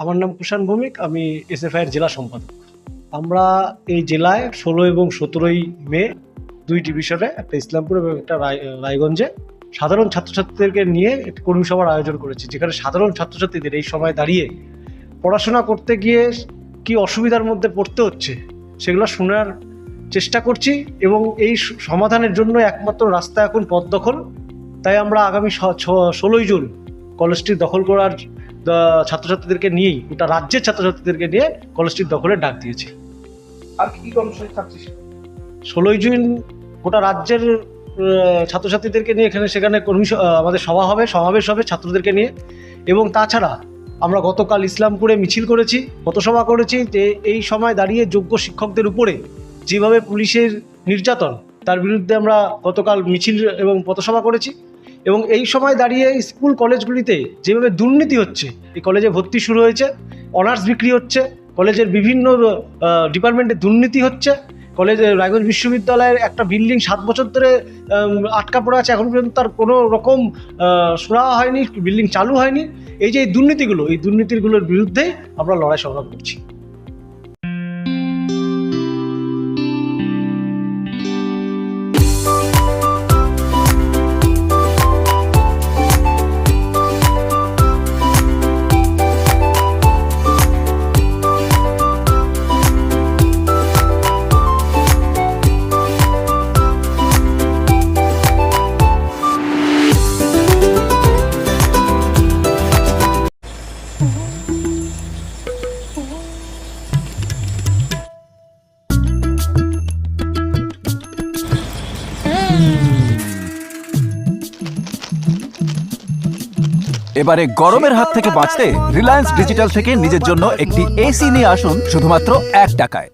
আমার নাম কুষাণ ভৌমিক, আমি এসএফআই এর জেলা সম্পাদক। আমরা এই জেলায় 16 এবং 17ই মে 2 ডিভিশনে, একটা ইসলামপুর এবং একটা রায়গঞ্জে সাধারণ ছাত্রছাত্রীদেরকে নিয়ে একটি কর্মী সভার আয়োজন করেছি, যেখানে সাধারণ ছাত্রছাত্রীদের এই সময় দাঁড়িয়ে পড়াশোনা করতে গিয়ে কি অসুবিধার মধ্যে পড়তে হচ্ছে সেগুলো শোনার চেষ্টা করছি, এবং এই সমাধানের জন্য একমাত্র রাস্তা এখন পথ দখল। তাই আমরা আগামী 16ই জুন কলেজটি দখল করার ছাত্রছাত্রীদেরকে নিয়েই, গোটা রাজ্যের ছাত্রছাত্রীদেরকে নিয়ে কলেজটির দখলের ডাক দিয়েছি। আর কি কর্মসূচি থাকছে? 16ই জুন গোটা রাজ্যের ছাত্রছাত্রীদেরকে নিয়ে সেখানে আমাদের সমাবেশ হবে ছাত্রদেরকে নিয়ে। এবং তাছাড়া আমরা গতকাল ইসলামপুরে মিছিল করেছি, পথসভা করেছি, যে এই সময় দাঁড়িয়ে যোগ্য শিক্ষকদের উপরে যেভাবে পুলিশের নির্যাতন, তার বিরুদ্ধে আমরা গতকাল মিছিল এবং পথসভা করেছি। এবং এই সময় দাঁড়িয়ে স্কুল কলেজগুলিতে যেভাবে দুর্নীতি হচ্ছে, এই কলেজে ভর্তি শুরু হয়েছে, অনার্স বিক্রি হচ্ছে, কলেজের বিভিন্ন ডিপার্টমেন্টে দুর্নীতি হচ্ছে। রায়গঞ্জ বিশ্ববিদ্যালয়ের একটা বিল্ডিং 7 বছর ধরে আটকা পড়ে আছে, এখন পর্যন্ত তার কোনো রকম সুরাহা হয়নি, বিল্ডিং চালু হয়নি। এই যে এই দুর্নীতিগুলোর বিরুদ্ধেই আমরা লড়াই সংগ্রাম করছি। এবারে গরমের হাত থেকে বাঁচতে রিলায়েন্স ডিজিটাল থেকে নিজের জন্য একটি এসি নিয়ে আসুন শুধুমাত্র 1 টাকায়।